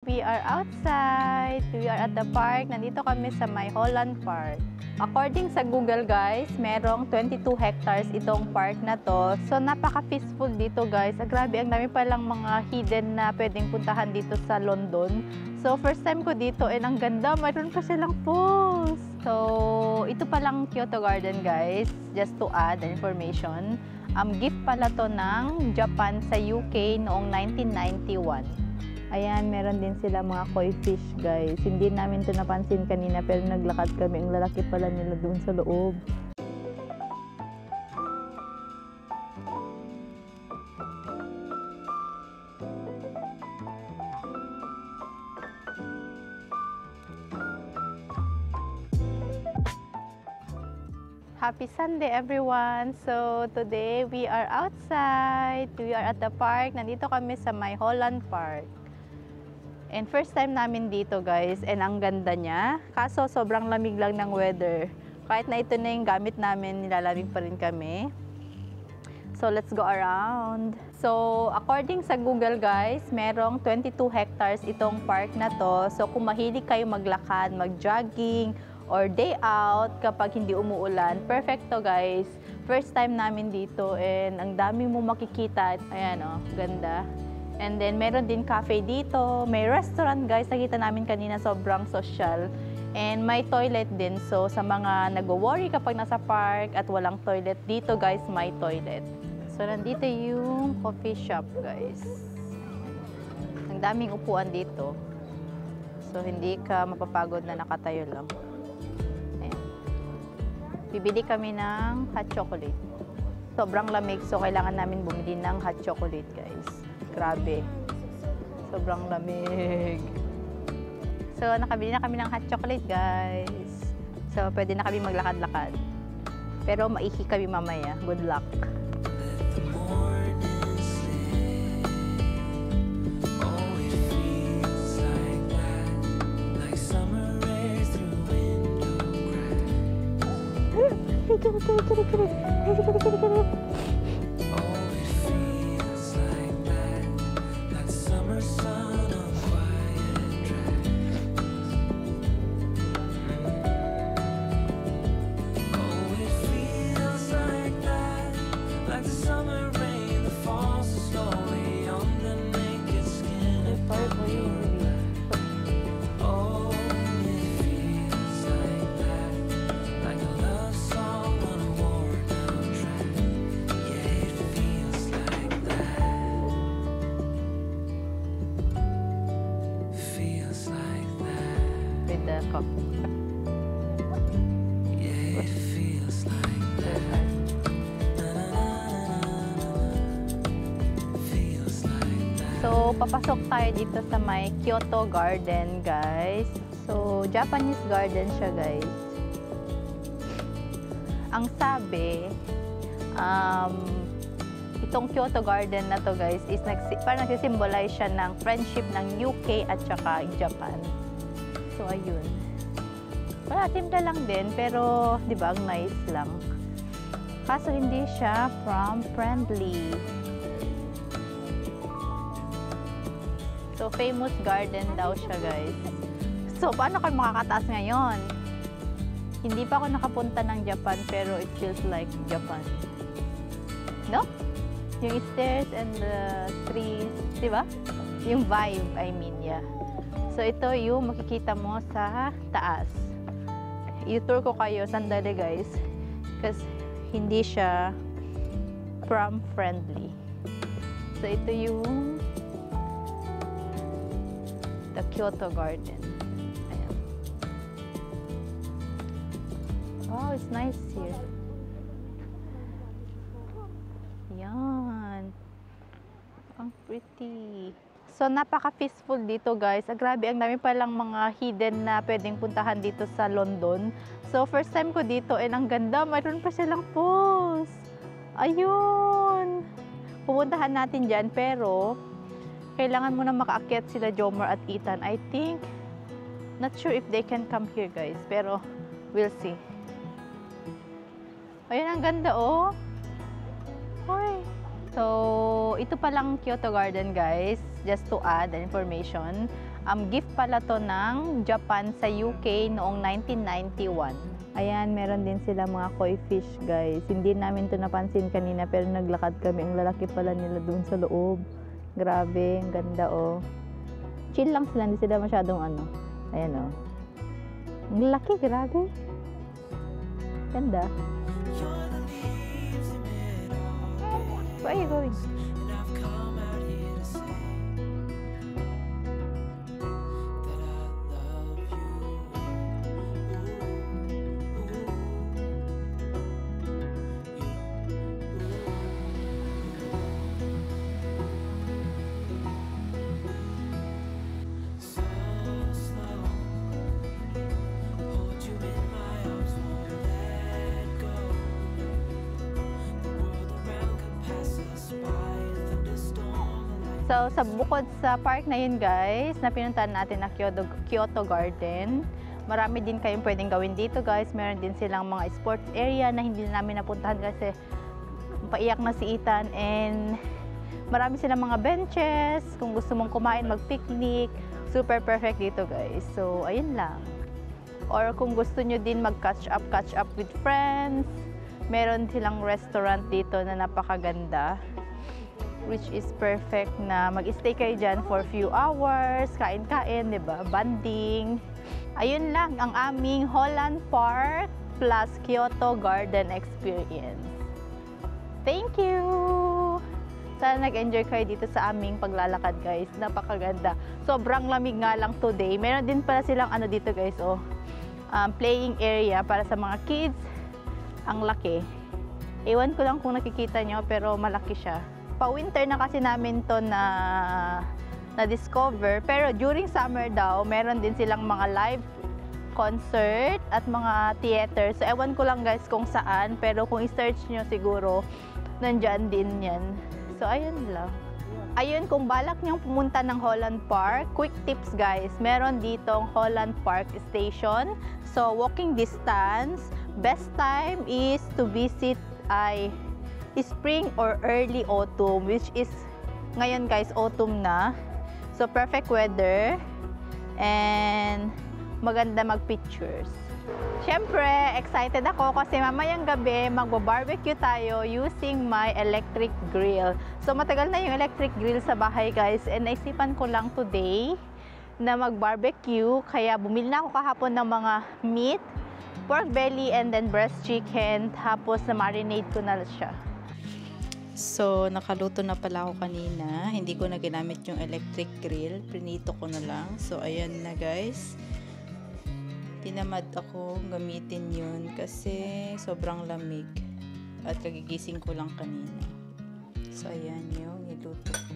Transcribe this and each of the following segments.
We are outside. We are at the park. Nandito kami sa may Holland Park. According sa Google guys, merong 22 hectares itong park na to. So napaka-peaceful dito guys. Grabe, ang dami palang mga hidden na pwedeng puntahan dito sa London. So first time ko dito and ang ganda. Mayroon pa silang pools. So ito palang Kyoto Garden guys. Just to add information. Gift pala to ng Japan sa UK noong 1991. Ayan, meron din sila mga koi fish, guys. Hindi namin ito napansin kanina, pero naglakad kami. Ang lalaki pala nila doon sa loob. Happy Sunday, everyone! So, today we are outside. We are at the park. Nandito kami sa may Holland Park. And first time namin dito guys, and ang ganda niya. Kaso sobrang lamig lang ng weather. Kahit na ito na yung gamit namin, nilalamig pa rin kami. So let's go around. So according sa Google guys, merong 22 hectares itong park na to. So kung mahilig kayo maglakad, mag-jogging, or day out kapag hindi umuulan, perfect to guys. First time namin dito and ang dami mo makikita. Ayan o, ganda. And then, meron din cafe dito. May restaurant, guys. Nakita namin kanina, sobrang social. And may toilet din. So, sa mga nag-worry kapag nasa park at walang toilet, dito, guys, may toilet. So, nandito yung coffee shop, guys. Ang daming upuan dito. So, hindi ka mapapagod na nakatayo lang. Ayan. Bibili kami ng hot chocolate. Sobrang lamig, so kailangan namin bumili ng hot chocolate, guys. Grabe. Sobrang lamig. So, nakabili na kami ng hot chocolate, guys. So, pwede na kami maglakad-lakad. Pero maihi kami mamaya. Good luck. So, papasok tayo dito sa may Kyoto Garden, guys. So, Japanese garden siya, guys. Ang sabi, itong Kyoto Garden na to, guys, is parang nagsisimbolize siya ng friendship ng UK at saka Japan. So, ayun. Wala, timda lang din, pero, di ba, ang nice lang. Kaso, hindi siya friendly. So, famous garden daw siya, guys. So, paano kayo makakataas ngayon? Hindi pa ako nakapunta ng Japan, pero it feels like Japan. No? Yung stairs and the trees, di ba? Yung vibe, I mean, yeah. So, ito yung makikita mo sa taas. I-tour ko kayo, sandali, guys. Kasi hindi siya friendly. So, ito yung the Kyoto Garden. Ayan. Wow, it's nice here. Yan. Ang pretty. So, napaka-peaceful dito, guys. Grabe, ang dami palang mga hidden na pwedeng puntahan dito sa London. So, first time ko dito and ang ganda. Mayroon pa silang pools. Ayun. Pupuntahan natin dyan, pero kailangan mo na makaakyat sila Jomar at Ethan. I think, not sure if they can come here, guys. Pero, we'll see. Ayun, ang ganda, oh. Hoy. So, ito palang Kyoto Garden, guys. Just to add information. Gift pala to ng Japan sa UK noong 1991. Ayan, meron din sila mga koi fish, guys. Hindi namin to napansin kanina pero naglakad kami. Ang lalaki pala nila dun sa loob. Grabe, ang ganda oh. Chill lang sila, hindi sila masyadong ano. Ayan oh. Ang laki, grabe. Ganda. Where are you going? So, sa bukod sa park na yun, guys, na pinuntahan natin na Kyoto Garden, marami din kayong pwedeng gawin dito, guys. Meron din silang mga sports area na hindi namin napuntahan kasi paiyak na si Ethan. And marami silang mga benches. Kung gusto mong kumain, mag-picnic, super perfect dito, guys. So, ayun lang. Or kung gusto nyo din mag-catch up with friends, meron silang restaurant dito na napakaganda, which is perfect na mag-stay kayo dyan for few hours, kain-kain, di ba? Banding. Ayun lang ang aming Holland Park plus Kyoto Garden experience. Thank you! Sana nag-enjoy kayo dito sa aming paglalakad, guys. Napakaganda. Sobrang lamig nga lang today. Meron din pala silang ano dito, guys, oh. Playing area para sa mga kids. Ang laki. Ewan ko lang kung nakikita nyo, pero malaki siya. Pa-winter na kasi namin to na-discover. Pero during summer daw, meron din silang mga live concert at mga theater. So, ewan ko lang, guys, kung saan. Pero kung i-search nyo siguro, nandyan din yan. So, ayun lang. Ayun, kung balak nyong pumunta ng Holland Park, quick tips, guys. Meron ditong Holland Park Station. So, walking distance. Best time is to visit ay spring or early autumn, which is ngayon, guys, autumn na. So, perfect weather and maganda mag-pictures. Siyempre, excited ako kasi mamayang gabi magbo-barbecue tayo using my electric grill. So, matagal na yung electric grill sa bahay, guys, and naisipan ko lang today na mag-barbecue, kaya bumili na ako kahapon ng mga meat, pork belly, and then breast chicken, tapos na marinate ko na siya. So, nakaluto na pala ako kanina. Hindi ko na ginamit yung electric grill. Prinito ko na lang. So, ayan na, guys. Tinamad ako gamitin yun kasi sobrang lamig. At kagigising ko lang kanina. So, ayan yung niluto ko.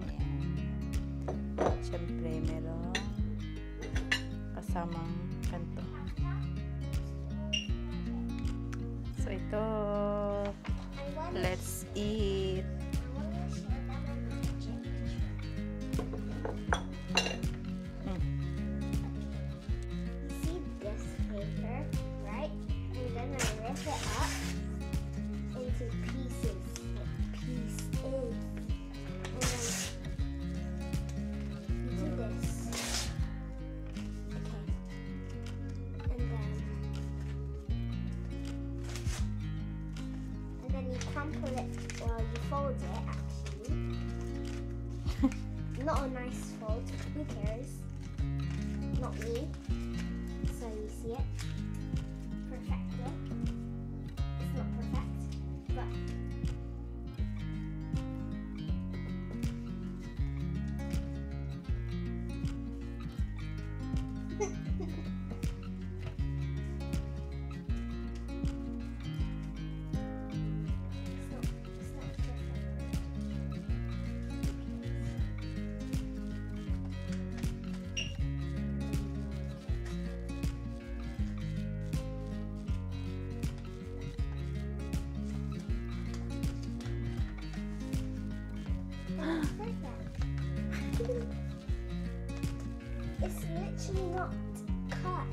Ayan. Siyempre, meron kasamang kanto. So, ito. Let's eat. See this paper, right? I'm gonna rip it up into pieces, like pieces. And then you do this. Okay. And then you crumple it, well, you fold it actually. Not a nice fold, who cares? Not me. So you see it? Perfecto. It's not perfect, but it's not perfect. It's literally not cut.